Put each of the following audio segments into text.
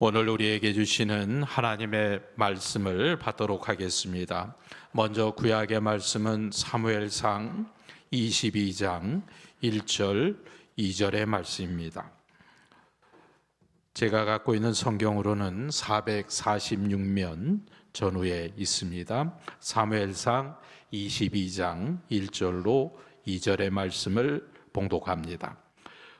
오늘 우리에게 주시는 하나님의 말씀을 받도록 하겠습니다. 먼저 구약의 말씀은 사무엘상 22장 1절 2절의 말씀입니다. 제가 갖고 있는 성경으로는 446면 전후에 있습니다. 사무엘상 22장 1절로 2절의 말씀을 봉독합니다.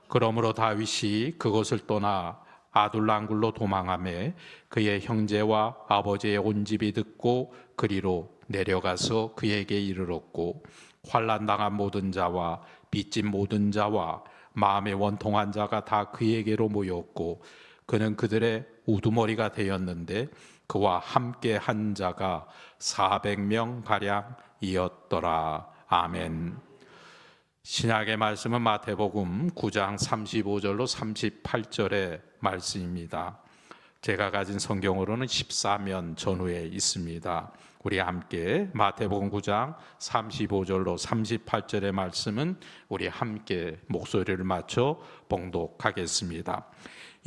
그러므로 다윗이 그곳을 떠나 아둘람굴로 도망하매 그의 형제와 아버지의 온 집이 듣고 그리로 내려가서 그에게 이르렀고, 환난당한 모든 자와 빚진 모든 자와 마음에 원통한 자가 다 그에게로 모였고, 그는 그들의 우두머리가 되었는데 그와 함께 한 자가 400명 가량이었더라. 아멘. 신약의 말씀은 마태복음 9장 35절로 38절의 말씀입니다. 제가 가진 성경으로는 14면 전후에 있습니다. 우리 함께 마태복음 9장 35절로 38절의 말씀은 우리 함께 목소리를 맞춰 봉독하겠습니다.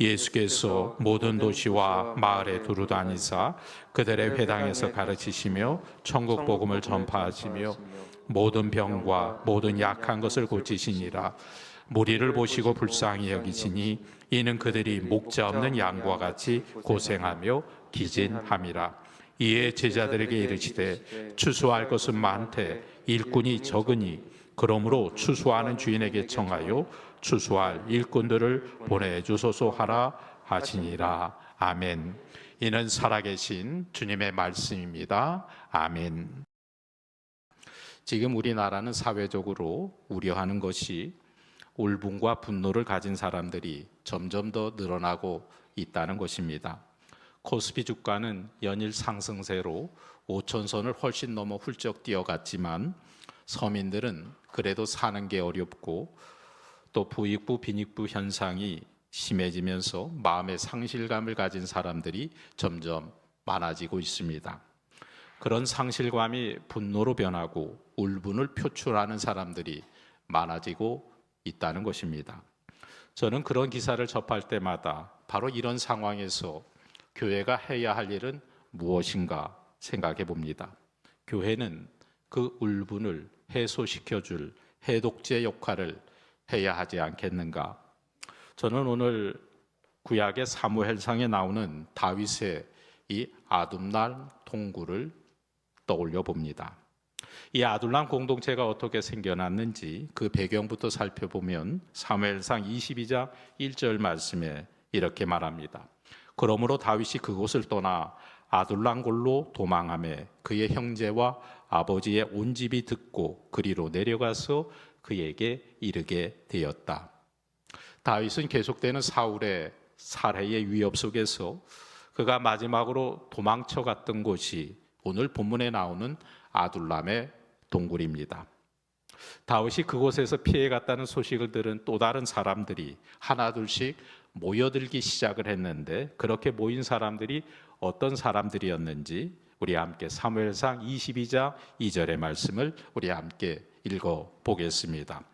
예수께서 모든 도시와 마을에 두루다니사 그들의 회당에서 가르치시며 천국 복음을 전파하시며 모든 병과 모든 약한 것을 고치시니라. 무리를 보시고 불쌍히 여기시니 이는 그들이 목자 없는 양과 같이 고생하며 기진함이라. 이에 제자들에게 이르시되 추수할 것은 많되 일꾼이 적으니 그러므로 추수하는 주인에게 청하여 추수할 일꾼들을 보내주소서 하라 하시니라. 아멘. 이는 살아계신 주님의 말씀입니다. 아멘. 지금 우리나라는 사회적으로 우려하는 것이 울분과 분노를 가진 사람들이 점점 더 늘어나고 있다는 것입니다. 코스피 주가는 연일 상승세로 5천선을 훨씬 넘어 훌쩍 뛰어갔지만 서민들은 그래도 사는 게 어렵고 또 부익부 빈익부 현상이 심해지면서 마음의 상실감을 가진 사람들이 점점 많아지고 있습니다. 그런 상실감이 분노로 변하고 울분을 표출하는 사람들이 많아지고 있다는 것입니다. 저는 그런 기사를 접할 때마다 바로 이런 상황에서 교회가 해야 할 일은 무엇인가 생각해 봅니다. 교회는 그 울분을 해소시켜줄 해독제 역할을 해야 하지 않겠는가. 저는 오늘 구약의 사무엘상에 나오는 다윗의 이 아둘람 동굴을 떠올려 봅니다. 이 아둘람 공동체가 어떻게 생겨났는지 그 배경부터 살펴보면 사무엘상 22장 1절 말씀에 이렇게 말합니다. 그러므로 다윗이 그곳을 떠나 아둘람굴로 도망하매 그의 형제와 아버지의 온 집이 듣고 그리로 내려가서 그에게 이르게 되었다. 다윗은 계속되는 사울의 살해의 위협 속에서 그가 마지막으로 도망쳐 갔던 곳이 오늘 본문에 나오는 아둘람의 동굴입니다. 다윗이 그곳에서 피해갔다는 소식을 들은 또 다른 사람들이 하나둘씩 모여들기 시작을 했는데, 그렇게 모인 사람들이 어떤 사람들이었는지 우리 함께 사무엘상 22장 2절의 말씀을 우리 함께 읽어보겠습니다.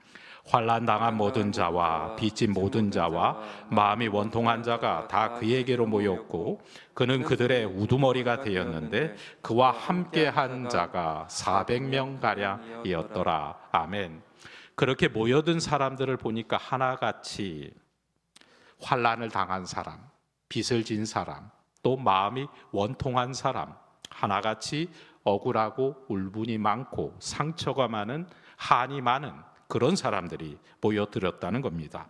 환난당한 모든 자와 빚진 모든 자와 마음이 원통한 자가 다 그에게로 모였고 그는 그들의 우두머리가 되었는데 그와 함께한 자가 400명 가량이었더라. 아멘. 그렇게 모여든 사람들을 보니까 하나같이 환난을 당한 사람, 빚을 진 사람, 또 마음이 원통한 사람, 하나같이 억울하고 울분이 많고 상처가 많은, 한이 많은 그런 사람들이 모여들었다는 겁니다.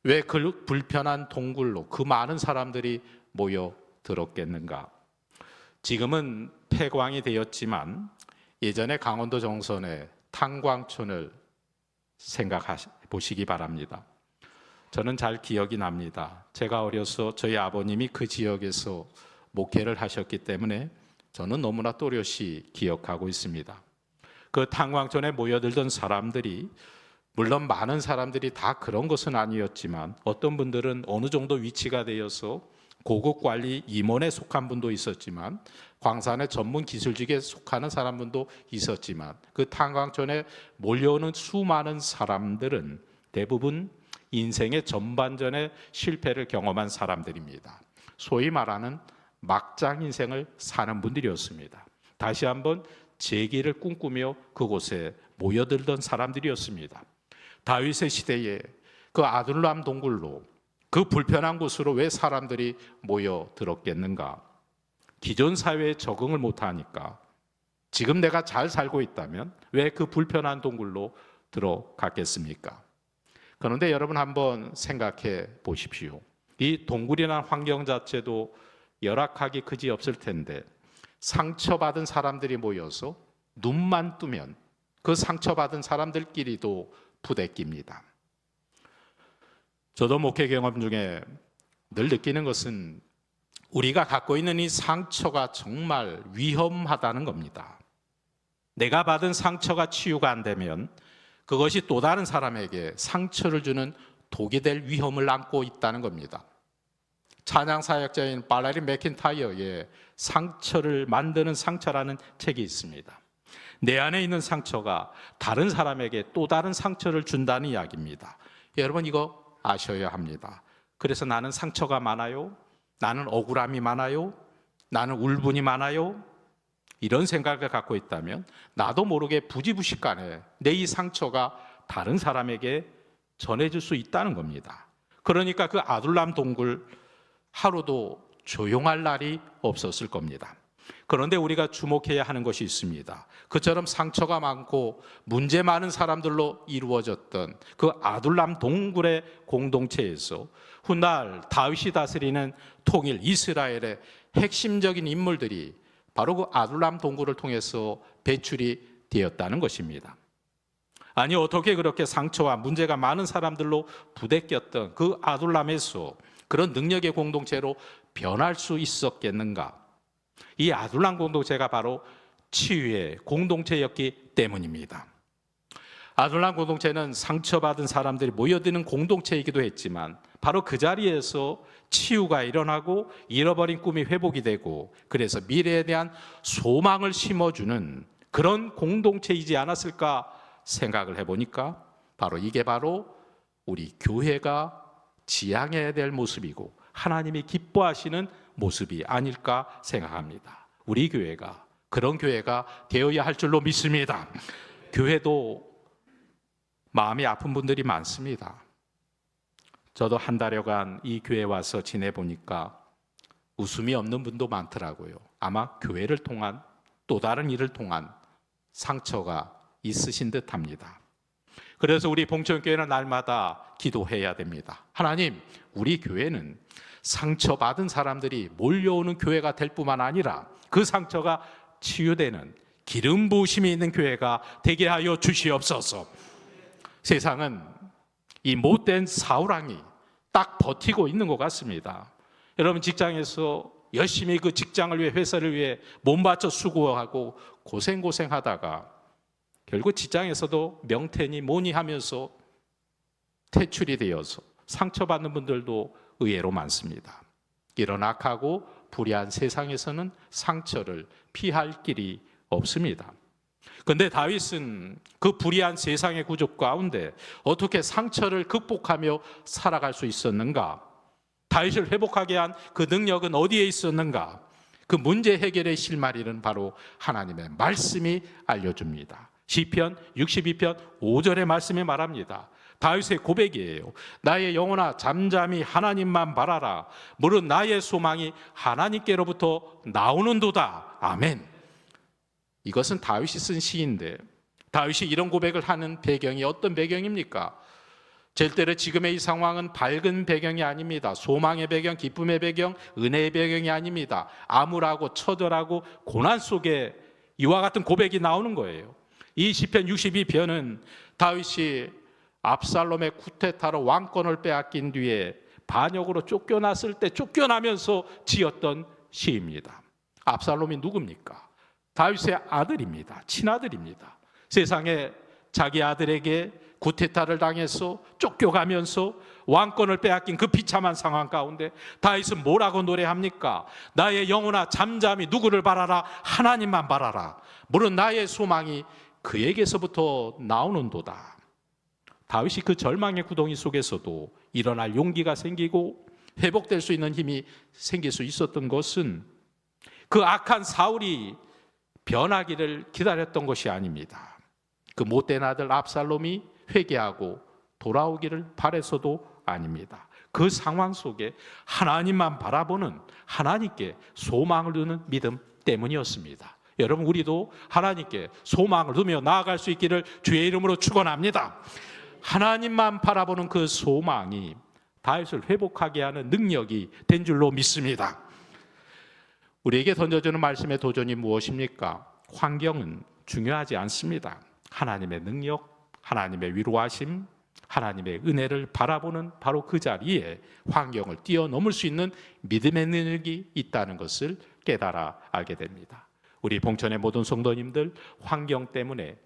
왜 그 불편한 동굴로 그 많은 사람들이 모여들었겠는가? 지금은 폐광이 되었지만 예전에 강원도 정선의 탄광촌을 생각해 보시기 바랍니다. 저는 잘 기억이 납니다. 제가 어려서 저희 아버님이 그 지역에서 목회를 하셨기 때문에 저는 너무나 또렷이 기억하고 있습니다. 그 탄광촌에 모여들던 사람들이, 물론 많은 사람들이 다 그런 것은 아니었지만 어떤 분들은 어느 정도 위치가 되어서 고급 관리 임원에 속한 분도 있었지만 광산의 전문 기술직에 속하는 사람들도 있었지만 그 탄광촌에 몰려오는 수많은 사람들은 대부분 인생의 전반전의 실패를 경험한 사람들입니다. 소위 말하는 막장 인생을 사는 분들이었습니다. 다시 한번 재기를 꿈꾸며 그곳에 모여들던 사람들이었습니다. 다윗의 시대에 그 아둘람 동굴로, 그 불편한 곳으로 왜 사람들이 모여들었겠는가? 기존 사회에 적응을 못하니까. 지금 내가 잘 살고 있다면 왜 그 불편한 동굴로 들어갔겠습니까? 그런데 여러분 한번 생각해 보십시오. 이 동굴이라는 환경 자체도 열악하기 그지없을 텐데 상처받은 사람들이 모여서 눈만 뜨면 그 상처받은 사람들끼리도 부대낍니다. 저도 목회 경험 중에 늘 느끼는 것은 우리가 갖고 있는 이 상처가 정말 위험하다는 겁니다. 내가 받은 상처가 치유가 안 되면 그것이 또 다른 사람에게 상처를 주는 독이 될 위험을 안고 있다는 겁니다. 찬양 사역자인 발레리 맥킨타이어의 상처를 만드는 상처라는 책이 있습니다. 내 안에 있는 상처가 다른 사람에게 또 다른 상처를 준다는 이야기입니다. 여러분 이거 아셔야 합니다. 그래서 나는 상처가 많아요? 나는 억울함이 많아요? 나는 울분이 많아요? 이런 생각을 갖고 있다면 나도 모르게 부지부식간에 내 이 상처가 다른 사람에게 전해질 수 있다는 겁니다. 그러니까 그 아둘람 동굴 하루도 조용할 날이 없었을 겁니다. 그런데 우리가 주목해야 하는 것이 있습니다. 그처럼 상처가 많고 문제 많은 사람들로 이루어졌던 그 아둘람 동굴의 공동체에서 훗날 다윗이 다스리는 통일 이스라엘의 핵심적인 인물들이 바로 그 아둘람 동굴을 통해서 배출이 되었다는 것입니다. 아니 어떻게 그렇게 상처와 문제가 많은 사람들로 부대꼈던 그 아둘람에서 그런 능력의 공동체로 변할 수 있었겠는가? 이 아둘람 공동체가 바로 치유의 공동체였기 때문입니다. 아둘람 공동체는 상처받은 사람들이 모여드는 공동체이기도 했지만 바로 그 자리에서 치유가 일어나고 잃어버린 꿈이 회복이 되고 그래서 미래에 대한 소망을 심어주는 그런 공동체이지 않았을까 생각을 해보니까 바로 이게 바로 우리 교회가 지향해야 될 모습이고 하나님이 기뻐하시는 모습이 아닐까 생각합니다. 우리 교회가 그런 교회가 되어야 할 줄로 믿습니다. 교회도 마음이 아픈 분들이 많습니다. 저도 한 달여간 이 교회에 와서 지내보니까 웃음이 없는 분도 많더라고요. 아마 교회를 통한 또 다른 일을 통한 상처가 있으신 듯합니다. 그래서 우리 봉천교회는 날마다 기도해야 됩니다. 하나님, 우리 교회는 상처받은 사람들이 몰려오는 교회가 될 뿐만 아니라 그 상처가 치유되는 기름 부으심이 있는 교회가 되게 하여 주시옵소서. 세상은 이 못된 사우랑이 딱 버티고 있는 것 같습니다. 여러분 직장에서 열심히 그 직장을 위해 회사를 위해 몸바쳐 수고하고 고생하다가 결국 직장에서도 명태니 뭐니 하면서 퇴출이 되어서 상처받는 분들도 의외로 많습니다. 이런 악하고 불의한 세상에서는 상처를 피할 길이 없습니다. 그런데 다윗은 그 불의한 세상의 구조 가운데 어떻게 상처를 극복하며 살아갈 수 있었는가? 다윗을 회복하게 한 그 능력은 어디에 있었는가? 그 문제 해결의 실마리는 바로 하나님의 말씀이 알려줍니다. 시편 62편 5절의 말씀이 말합니다. 다윗의 고백이에요. 나의 영혼아 잠잠히 하나님만 바라라. 무릇 나의 소망이 하나님께로부터 나오는도다. 아멘. 이것은 다윗이 쓴 시인데 다윗이 이런 고백을 하는 배경이 어떤 배경입니까? 절대로 지금의 이 상황은 밝은 배경이 아닙니다. 소망의 배경, 기쁨의 배경, 은혜의 배경이 아닙니다. 암울하고 처절하고 고난 속에 이와 같은 고백이 나오는 거예요. 이 시편 62편은 다윗이 압살롬의 쿠데타로 왕권을 빼앗긴 뒤에 반역으로 쫓겨났을 때 쫓겨나면서 지었던 시입니다. 압살롬이 누굽니까? 다윗의 아들입니다. 친아들입니다. 세상에 자기 아들에게 쿠데타를 당해서 쫓겨가면서 왕권을 빼앗긴 그 비참한 상황 가운데 다윗은 뭐라고 노래합니까? 나의 영혼아 잠잠히 누구를 바라라? 하나님만 바라라. 물론 나의 소망이 그에게서부터 나오는도다. 다윗이 그 절망의 구덩이 속에서도 일어날 용기가 생기고 회복될 수 있는 힘이 생길 수 있었던 것은 그 악한 사울이 변하기를 기다렸던 것이 아닙니다. 그 못된 아들 압살롬이 회개하고 돌아오기를 바라서도 아닙니다. 그 상황 속에 하나님만 바라보는, 하나님께 소망을 두는 믿음 때문이었습니다. 여러분, 우리도 하나님께 소망을 두며 나아갈 수 있기를 주의 이름으로 축원합니다. 하나님만 바라보는 그 소망이 다윗을 회복하게 하는 능력이 된 줄로 믿습니다. 우리에게 던져주는 말씀의 도전이 무엇입니까? 환경은 중요하지 않습니다. 하나님의 능력, 하나님의 위로하심, 하나님의 은혜를 바라보는 바로 그 자리에 환경을 뛰어넘을 수 있는 믿음의 능력이 있다는 것을 깨달아 알게 됩니다. 우리 봉천의 모든 성도님들, 환경 때문에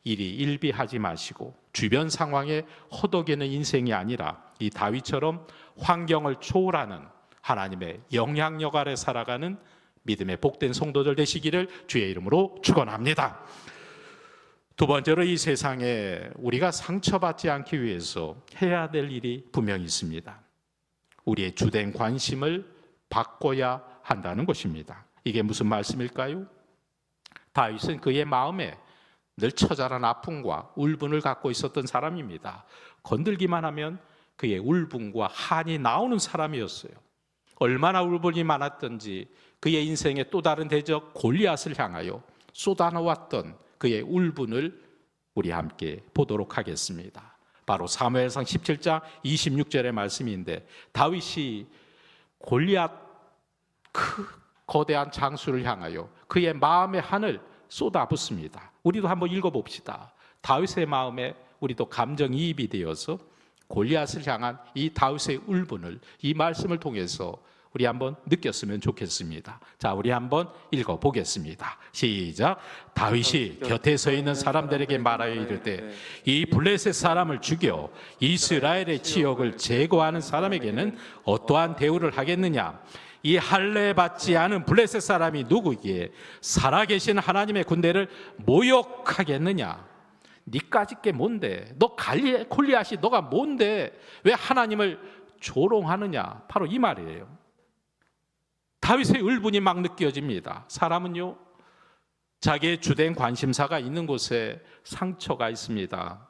일이 일비하지 마시고 주변 상황에 허덕이는 인생이 아니라 이 다윗처럼 환경을 초월하는 하나님의 영향력 아래 살아가는 믿음의 복된 성도들 되시기를 주의 이름으로 축원합니다. 두 번째로, 이 세상에 우리가 상처받지 않기 위해서 해야 될 일이 분명히 있습니다. 우리의 주된 관심을 바꿔야 한다는 것입니다. 이게 무슨 말씀일까요? 다윗은 그의 마음에 늘 처절한 아픔과 울분을 갖고 있었던 사람입니다. 건들기만 하면 그의 울분과 한이 나오는 사람이었어요. 얼마나 울분이 많았던지 그의 인생의 또 다른 대적 골리앗을 향하여 쏟아놓았던 그의 울분을 우리 함께 보도록 하겠습니다. 바로 사무엘상 17장 26절의 말씀인데, 다윗이 골리앗 그 거대한 장수를 향하여 그의 마음의 한을 쏟아붓습니다. 우리도 한번 읽어봅시다. 다윗의 마음에 우리도 감정이입이 되어서 골리앗을 향한 이 다윗의 울분을 이 말씀을 통해서 우리 한번 느꼈으면 좋겠습니다. 자, 우리 한번 읽어보겠습니다. 시작. 다윗이 곁에 서 있는 사람들에게 말하여 이르되, 이 블레셋 사람을 죽여 이스라엘의 지역을 제거하는 사람에게는 어떠한 대우를 하겠느냐? 이 할례 받지 않은 블레셋 사람이 누구기에 살아계신 하나님의 군대를 모욕하겠느냐? 니까짓 게 뭔데? 너 골리앗이 너가 뭔데? 왜 하나님을 조롱하느냐? 바로 이 말이에요. 다윗의 울분이 막 느껴집니다. 사람은요, 자기의 주된 관심사가 있는 곳에 상처가 있습니다.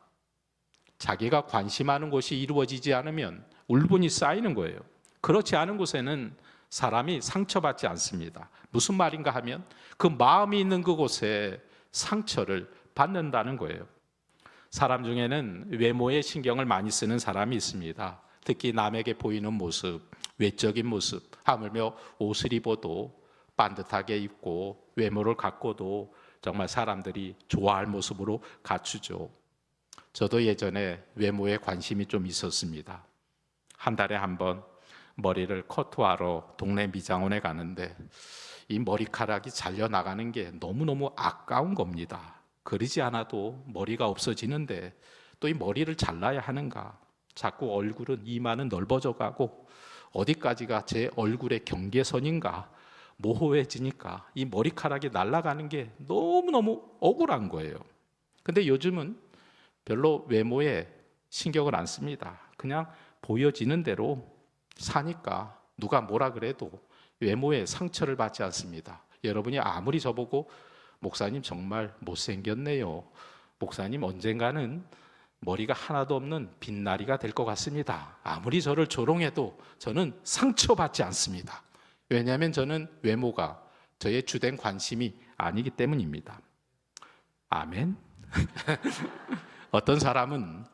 자기가 관심하는 곳이 이루어지지 않으면 울분이 쌓이는 거예요. 그렇지 않은 곳에는 사람이 상처받지 않습니다. 무슨 말인가 하면 그 마음이 있는 그곳에 상처를 받는다는 거예요. 사람 중에는 외모에 신경을 많이 쓰는 사람이 있습니다. 특히 남에게 보이는 모습, 외적인 모습, 하물며 옷을 입어도 반듯하게 입고 외모를 갖고도 정말 사람들이 좋아할 모습으로 갖추죠. 저도 예전에 외모에 관심이 좀 있었습니다. 한 달에 한 번 머리를 커트하러 동네 미장원에 가는데 이 머리카락이 잘려나가는 게 너무너무 아까운 겁니다. 그러지 않아도 머리가 없어지는데 또 이 머리를 잘라야 하는가? 자꾸 얼굴은, 이마는 넓어져 가고 어디까지가 제 얼굴의 경계선인가 모호해지니까 이 머리카락이 날아가는 게 너무너무 억울한 거예요. 근데 요즘은 별로 외모에 신경을 안 씁니다. 그냥 보여지는 대로 사니까 누가 뭐라 그래도 외모에 상처를 받지 않습니다. 여러분이 아무리 저보고 목사님 정말 못생겼네요, 목사님 언젠가는 머리가 하나도 없는 빛나리가 될 것 같습니다, 아무리 저를 조롱해도 저는 상처받지 않습니다. 왜냐하면 저는 외모가 저의 주된 관심이 아니기 때문입니다. 아멘. 어떤 사람은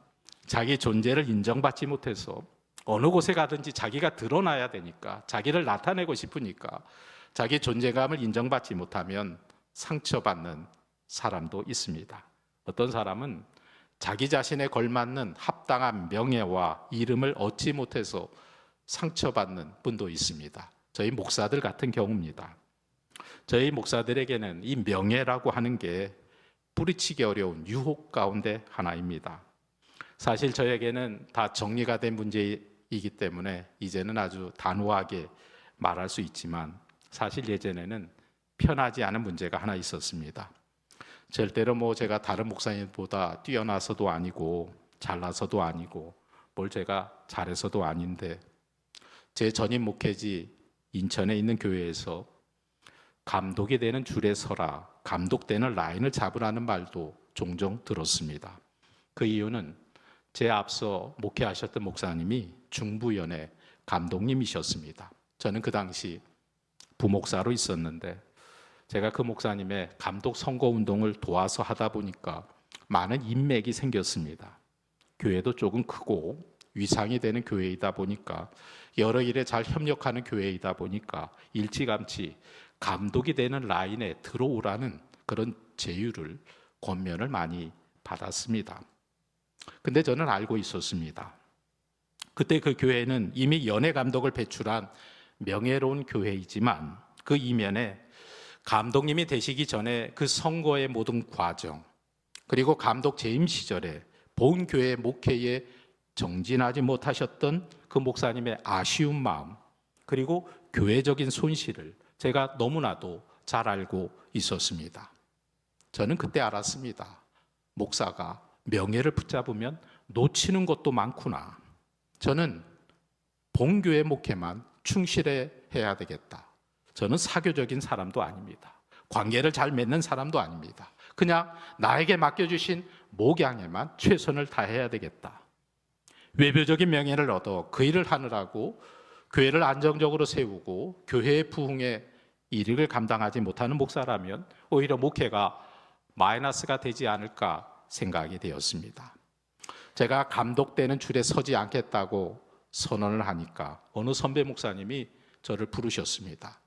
자기 존재를 인정받지 못해서 어느 곳에 가든지 자기가 드러나야 되니까, 자기를 나타내고 싶으니까 자기 존재감을 인정받지 못하면 상처받는 사람도 있습니다. 어떤 사람은 자기 자신에 걸맞는 합당한 명예와 이름을 얻지 못해서 상처받는 분도 있습니다. 저희 목사들 같은 경우입니다. 저희 목사들에게는 이 명예라고 하는 게 뿌리치기 어려운 유혹 가운데 하나입니다. 사실 저에게는 다 정리가 된 문제이기 때문에 이제는 아주 단호하게 말할 수 있지만, 사실 예전에는 편하지 않은 문제가 하나 있었습니다. 절대로 제가 다른 목사님보다 뛰어나서도 아니고 잘나서도 아니고 뭘 제가 잘해서도 아닌데, 제 전임 목회지 인천에 있는 교회에서 감독이 되는 줄에 서라, 감독되는 라인을 잡으라는 말도 종종 들었습니다. 그 이유는 제 앞서 목회하셨던 목사님이 중부연의 감독님이셨습니다. 저는 그 당시 부목사로 있었는데 제가 그 목사님의 감독 선거운동을 도와서 하다 보니까 많은 인맥이 생겼습니다. 교회도 조금 크고 위상이 되는 교회이다 보니까 여러 일에 잘 협력하는 교회이다 보니까 일찌감치 감독이 되는 라인에 들어오라는 그런 제휴를 권면을 많이 받았습니다. 근데 저는 알고 있었습니다. 그때 그 교회는 이미 연예 감독을 배출한 명예로운 교회이지만 그 이면에 감독님이 되시기 전에 그 선거의 모든 과정, 그리고 감독 재임 시절에 본교회 목회에 정진하지 못하셨던 그 목사님의 아쉬운 마음, 그리고 교회적인 손실을 제가 너무나도 잘 알고 있었습니다. 저는 그때 알았습니다. 목사가 명예를 붙잡으면 놓치는 것도 많구나. 저는 본교회 목회만 충실해야 되겠다. 저는 사교적인 사람도 아닙니다. 관계를 잘 맺는 사람도 아닙니다. 그냥 나에게 맡겨주신 목양에만 최선을 다해야 되겠다. 외부적인 명예를 얻어 그 일을 하느라고 교회를 안정적으로 세우고 교회의 부흥에 일을 감당하지 못하는 목사라면 오히려 목회가 마이너스가 되지 않을까 생각이 되었습니다. 제가 감독되는 줄에 서지 않겠다고 선언을 하니까 어느 선배 목사님이 저를 부르셨습니다.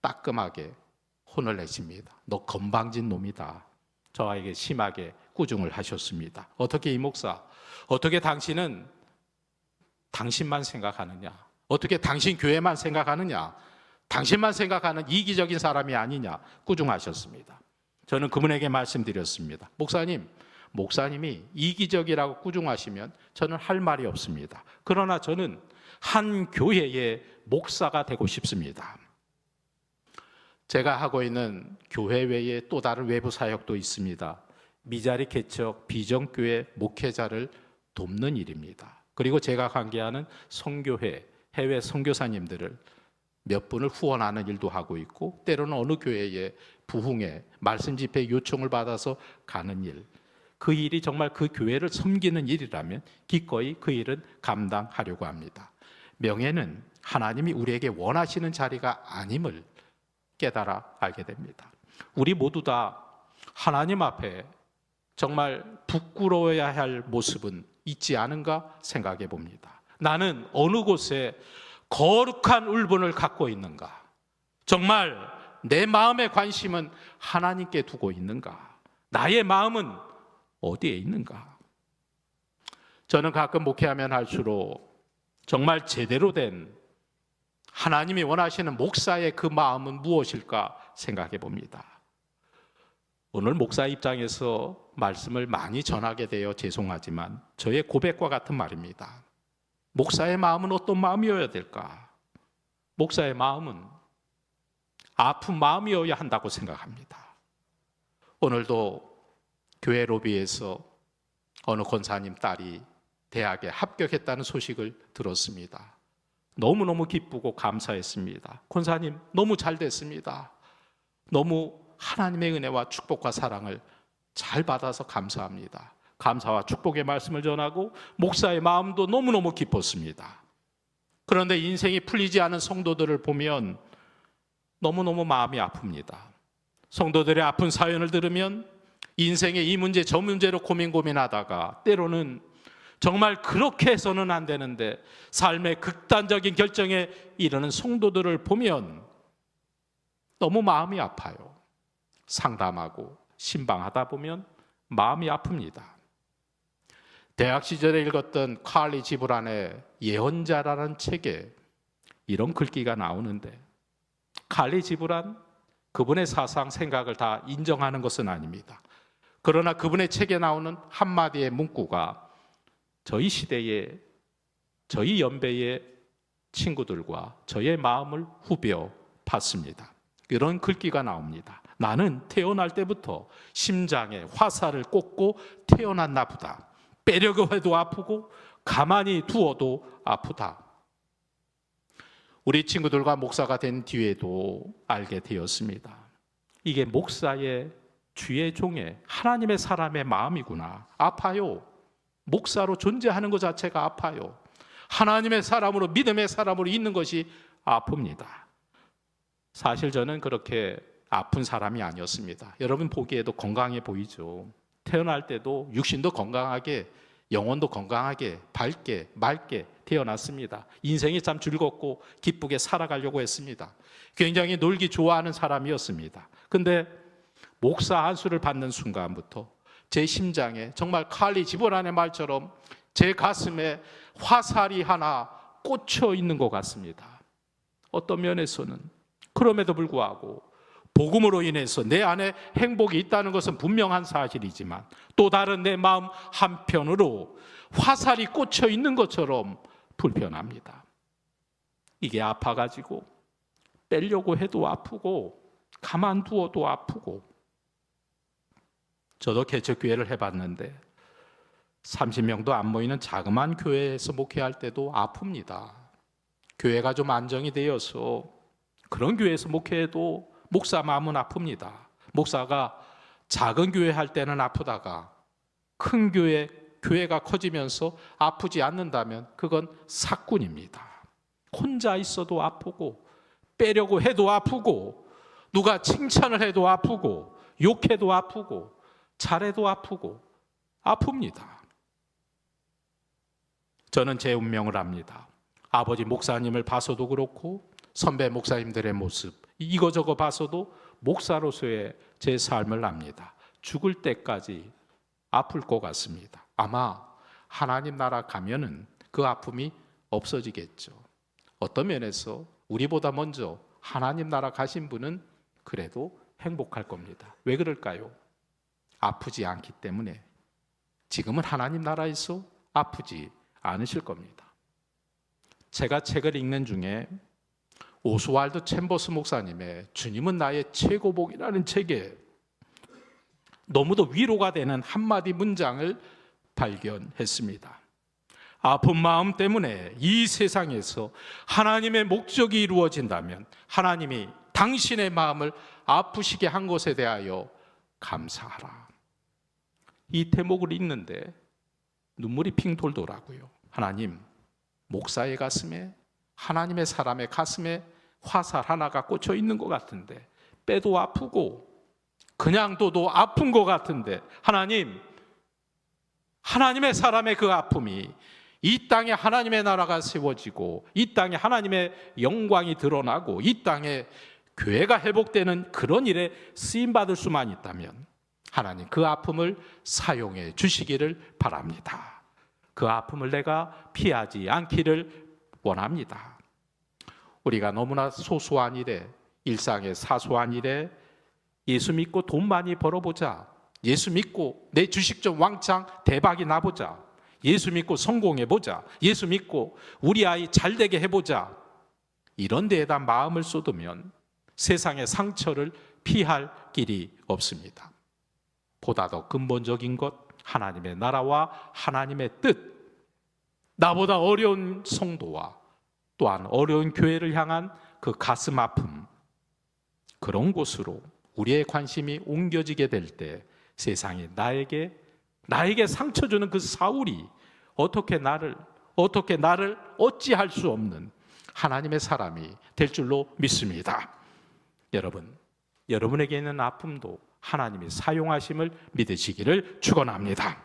따끔하게 혼을 내십니다. 너 건방진 놈이다. 저에게 심하게 꾸중을 하셨습니다. 어떻게 이 목사, 어떻게 당신은 당신만 생각하느냐? 어떻게 당신 교회만 생각하느냐? 당신만 생각하는 이기적인 사람이 아니냐? 꾸중하셨습니다. 저는 그분에게 말씀드렸습니다. 목사님이 이기적이라고 꾸중하시면 저는 할 말이 없습니다. 그러나 저는 한 교회의 목사가 되고 싶습니다. 제가 하고 있는 교회 외에 또 다른 외부 사역도 있습니다. 미자리 개척 비전교회 목회자를 돕는 일입니다. 그리고 제가 관계하는 선교회, 해외 선교사님들을 몇 분을 후원하는 일도 하고 있고 때로는 어느 교회의 부흥회, 말씀 집회 요청을 받아서 가는 일, 그 일이 정말 그 교회를 섬기는 일이라면 기꺼이 그 일은 감당하려고 합니다. 명예는 하나님이 우리에게 원하시는 자리가 아님을 깨달아 알게 됩니다. 우리 모두 다 하나님 앞에 정말 부끄러워야 할 모습은 있지 않은가 생각해 봅니다. 나는 어느 곳에 거룩한 울분을 갖고 있는가? 정말 내 마음의 관심은 하나님께 두고 있는가? 나의 마음은 어디에 있는가? 저는 가끔 목회하면 할수록 정말 제대로 된 하나님이 원하시는 목사의 그 마음은 무엇일까 생각해 봅니다. 오늘 목사 입장에서 말씀을 많이 전하게 되어 죄송하지만 저의 고백과 같은 말입니다. 목사의 마음은 어떤 마음이어야 될까? 목사의 마음은 아픈 마음이어야 한다고 생각합니다. 오늘도 교회 로비에서 어느 권사님 딸이 대학에 합격했다는 소식을 들었습니다. 너무너무 기쁘고 감사했습니다. 권사님 너무 잘 됐습니다. 너무 하나님의 은혜와 축복과 사랑을 잘 받아서 감사합니다. 감사와 축복의 말씀을 전하고 목사의 마음도 너무너무 기뻤습니다. 그런데 인생이 풀리지 않은 성도들을 보면 너무너무 마음이 아픕니다. 성도들의 아픈 사연을 들으면 인생의 이 문제 저 문제로 고민하다가 때로는 정말 그렇게 해서는 안 되는데 삶의 극단적인 결정에 이르는 성도들을 보면 너무 마음이 아파요. 상담하고 신방하다 보면 마음이 아픕니다. 대학 시절에 읽었던 칼리 지브란의 예언자라는 책에 이런 글귀가 나오는데 칼리 지브란 그분의 사상 생각을 다 인정하는 것은 아닙니다. 그러나 그분의 책에 나오는 한마디의 문구가 저희 시대의 저희 연배의 친구들과 저의 마음을 후벼 팠습니다. 이런 글귀가 나옵니다. 나는 태어날 때부터 심장에 화살을 꽂고 태어났나 보다. 빼려고 해도 아프고 가만히 두어도 아프다. 우리 친구들과 목사가 된 뒤에도 알게 되었습니다. 이게 목사의 주의 종의 하나님의 사람의 마음이구나. 아파요. 목사로 존재하는 것 자체가 아파요. 하나님의 사람으로, 믿음의 사람으로 있는 것이 아픕니다. 사실 저는 그렇게 아픈 사람이 아니었습니다. 여러분 보기에도 건강해 보이죠. 태어날 때도 육신도 건강하게, 영혼도 건강하게, 밝게, 맑게 태어났습니다. 인생이 참 즐겁고 기쁘게 살아가려고 했습니다. 굉장히 놀기 좋아하는 사람이었습니다. 근데 목사 안수를 받는 순간부터 제 심장에 정말 칼이 집어라는 말처럼 제 가슴에 화살이 하나 꽂혀 있는 것 같습니다. 어떤 면에서는 그럼에도 불구하고 복음으로 인해서 내 안에 행복이 있다는 것은 분명한 사실이지만 또 다른 내 마음 한편으로 화살이 꽂혀 있는 것처럼 불편합니다. 이게 아파가지고 빼려고 해도 아프고 가만두어도 아프고, 저도 개척교회를 해봤는데 30명도 안 모이는 자그마한 교회에서 목회할 때도 아픕니다. 교회가 좀 안정이 되어서 그런 교회에서 목회해도 목사 마음은 아픕니다. 목사가 작은 교회 할 때는 아프다가 큰 교회가 커지면서 아프지 않는다면 그건 사꾼입니다. 혼자 있어도 아프고, 빼려고 해도 아프고, 누가 칭찬을 해도 아프고, 욕해도 아프고, 잘해도 아프고, 아픕니다. 저는 제 운명을 압니다. 아버지 목사님을 봐서도 그렇고 선배 목사님들의 모습 이거저거 봐서도 목사로서의 제 삶을 압니다. 죽을 때까지 아플 것 같습니다. 아마 하나님 나라 가면은 그 아픔이 없어지겠죠. 어떤 면에서 우리보다 먼저 하나님 나라 가신 분은 그래도 행복할 겁니다. 왜 그럴까요? 아프지 않기 때문에. 지금은 하나님 나라에서 아프지 않으실 겁니다. 제가 책을 읽는 중에 오스왈드 챔버스 목사님의 주님은 나의 최고복이라는 책에 너무도 위로가 되는 한마디 문장을 발견했습니다. 아픈 마음 때문에 이 세상에서 하나님의 목적이 이루어진다면 하나님이 당신의 마음을 아프시게 한 것에 대하여 감사하라. 이 대목을 읽는데 눈물이 핑 돌더라고요. 하나님, 목사의 가슴에, 하나님의 사람의 가슴에 화살 하나가 꽂혀 있는 것 같은데, 빼도 아프고 그냥 둬도 아픈 것 같은데, 하나님, 하나님의 사람의 그 아픔이 이 땅에 하나님의 나라가 세워지고 이 땅에 하나님의 영광이 드러나고 이 땅에 교회가 회복되는 그런 일에 쓰임받을 수만 있다면 하나님 그 아픔을 사용해 주시기를 바랍니다. 그 아픔을 내가 피하지 않기를 원합니다. 우리가 너무나 소소한 일에, 일상의 사소한 일에 예수 믿고 돈 많이 벌어보자, 예수 믿고 내 주식 좀 왕창 대박이 나보자, 예수 믿고 성공해보자, 예수 믿고 우리 아이 잘되게 해보자, 이런 데에다 마음을 쏟으면 세상의 상처를 피할 길이 없습니다. 보다 더 근본적인 것, 하나님의 나라와 하나님의 뜻, 나보다 어려운 성도와 또한 어려운 교회를 향한 그 가슴 아픔, 그런 곳으로 우리의 관심이 옮겨지게 될 때 세상이 나에게 상처 주는 그 사울이 어떻게 나를 어찌할 수 없는 하나님의 사람이 될 줄로 믿습니다. 여러분, 여러분에게 있는 아픔도 하나님이 사용하심을 믿으시기를 축원합니다.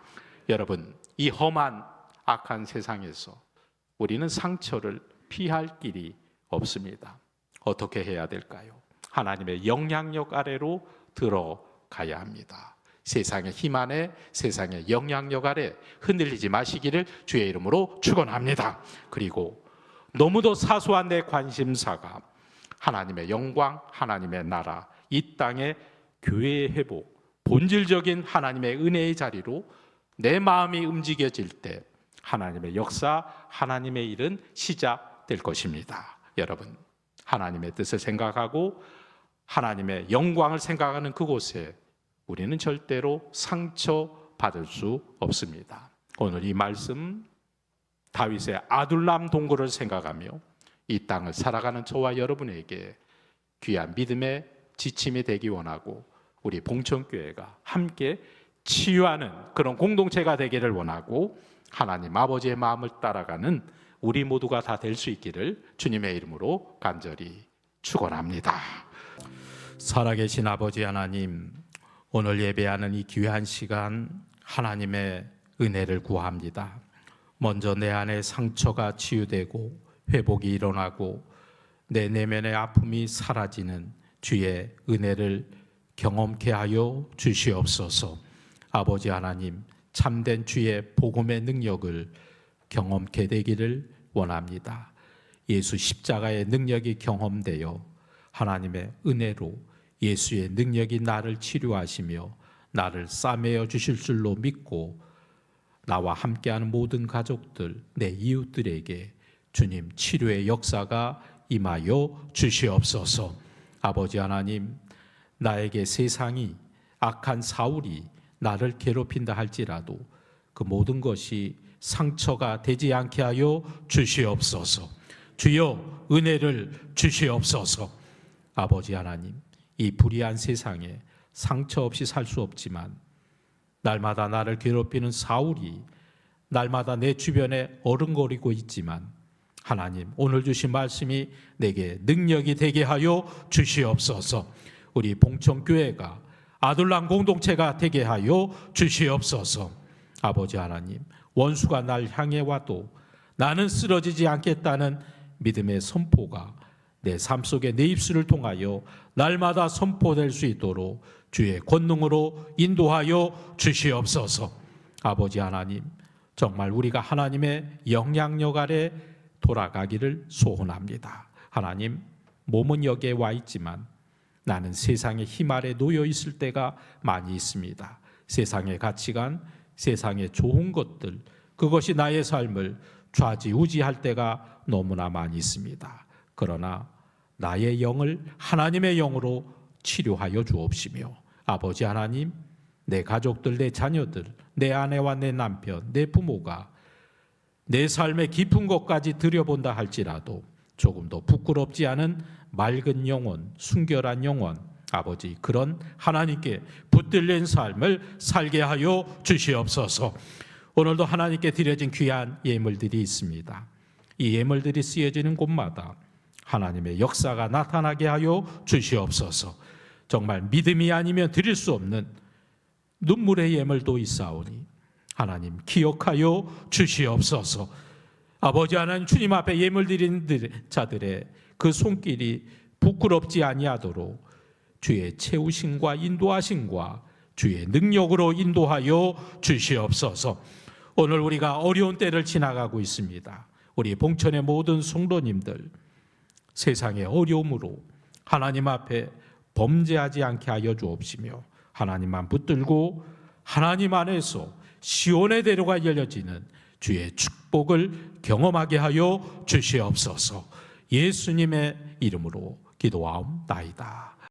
여러분, 이 험한 악한 세상에서 우리는 상처를 피할 길이 없습니다. 어떻게 해야 될까요? 하나님의 영향력 아래로 들어가야 합니다. 세상의 힘 안에, 세상의 영향력 아래 흔들리지 마시기를 주의 이름으로 축원합니다. 그리고 너무도 사소한 내 관심사가 하나님의 영광, 하나님의 나라, 이 땅의 교회의 회복, 본질적인 하나님의 은혜의 자리로 내 마음이 움직여질 때 하나님의 역사, 하나님의 일은 시작될 것입니다. 여러분, 하나님의 뜻을 생각하고 하나님의 영광을 생각하는 그곳에 우리는 절대로 상처받을 수 없습니다. 오늘 이 말씀, 다윗의 아둘람 동굴을 생각하며 이 땅을 살아가는 저와 여러분에게 귀한 믿음의 지침이 되기 원하고 우리 봉천교회가 함께 치유하는 그런 공동체가 되기를 원하고 하나님 아버지의 마음을 따라가는 우리 모두가 다 될 수 있기를 주님의 이름으로 간절히 축원합니다. 살아계신 아버지 하나님, 오늘 예배하는 이 귀한 시간 하나님의 은혜를 구합니다. 먼저 내 안에 상처가 치유되고 회복이 일어나고 내 내면의 아픔이 사라지는 주의 은혜를 경험케 하여 주시옵소서. 아버지 하나님, 참된 주의 복음의 능력을 경험케 되기를 원합니다. 예수 십자가의 능력이 경험되어 하나님의 은혜로 예수의 능력이 나를 치료하시며 나를 싸매어 주실 줄로 믿고 나와 함께하는 모든 가족들, 내 이웃들에게 주님 치료의 역사가 임하여 주시옵소서. 아버지 하나님, 나에게 세상이 악한 사울이 나를 괴롭힌다 할지라도 그 모든 것이 상처가 되지 않게 하여 주시옵소서. 주여 은혜를 주시옵소서. 아버지 하나님, 이 불의한 세상에 상처 없이 살 수 없지만 날마다 나를 괴롭히는 사울이 날마다 내 주변에 어른거리고 있지만 하나님, 오늘 주신 말씀이 내게 능력이 되게 하여 주시옵소서. 우리 봉천교회가 아들랑 공동체가 되게 하여 주시옵소서. 아버지 하나님, 원수가 날 향해 와도 나는 쓰러지지 않겠다는 믿음의 선포가 내 삶 속에 내 입술을 통하여 날마다 선포될 수 있도록 주의 권능으로 인도하여 주시옵소서. 아버지 하나님, 정말 우리가 하나님의 영향력 아래 돌아가기를 소원합니다. 하나님, 몸은 여기에 와 있지만 나는 세상의 힘 아래 놓여 있을 때가 많이 있습니다. 세상의 가치관, 세상의 좋은 것들, 그것이 나의 삶을 좌지우지할 때가 너무나 많이 있습니다. 그러나 나의 영을 하나님의 영으로 치료하여 주옵시며 아버지 하나님, 내 가족들, 내 자녀들, 내 아내와 내 남편, 내 부모가 내 삶의 깊은 것까지 들여본다 할지라도 조금 더 부끄럽지 않은 맑은 영혼, 순결한 영혼, 아버지 그런 하나님께 붙들린 삶을 살게 하여 주시옵소서. 오늘도 하나님께 드려진 귀한 예물들이 있습니다. 이 예물들이 쓰여지는 곳마다 하나님의 역사가 나타나게 하여 주시옵소서. 정말 믿음이 아니면 드릴 수 없는 눈물의 예물도 있사오니 하나님 기억하여 주시옵소서. 아버지 하나님, 주님 앞에 예물 드리는 자들의 그 손길이 부끄럽지 아니하도록 주의 채우심과 인도하심과 주의 능력으로 인도하여 주시옵소서. 오늘 우리가 어려운 때를 지나가고 있습니다. 우리 봉천의 모든 성도님들, 세상의 어려움으로 하나님 앞에 범죄하지 않게 하여 주옵시며 하나님만 붙들고 하나님 안에서 시온의 대로가 열려지는 주의 축복을 경험하게 하여 주시옵소서. 예수님의 이름으로 기도하옵나이다.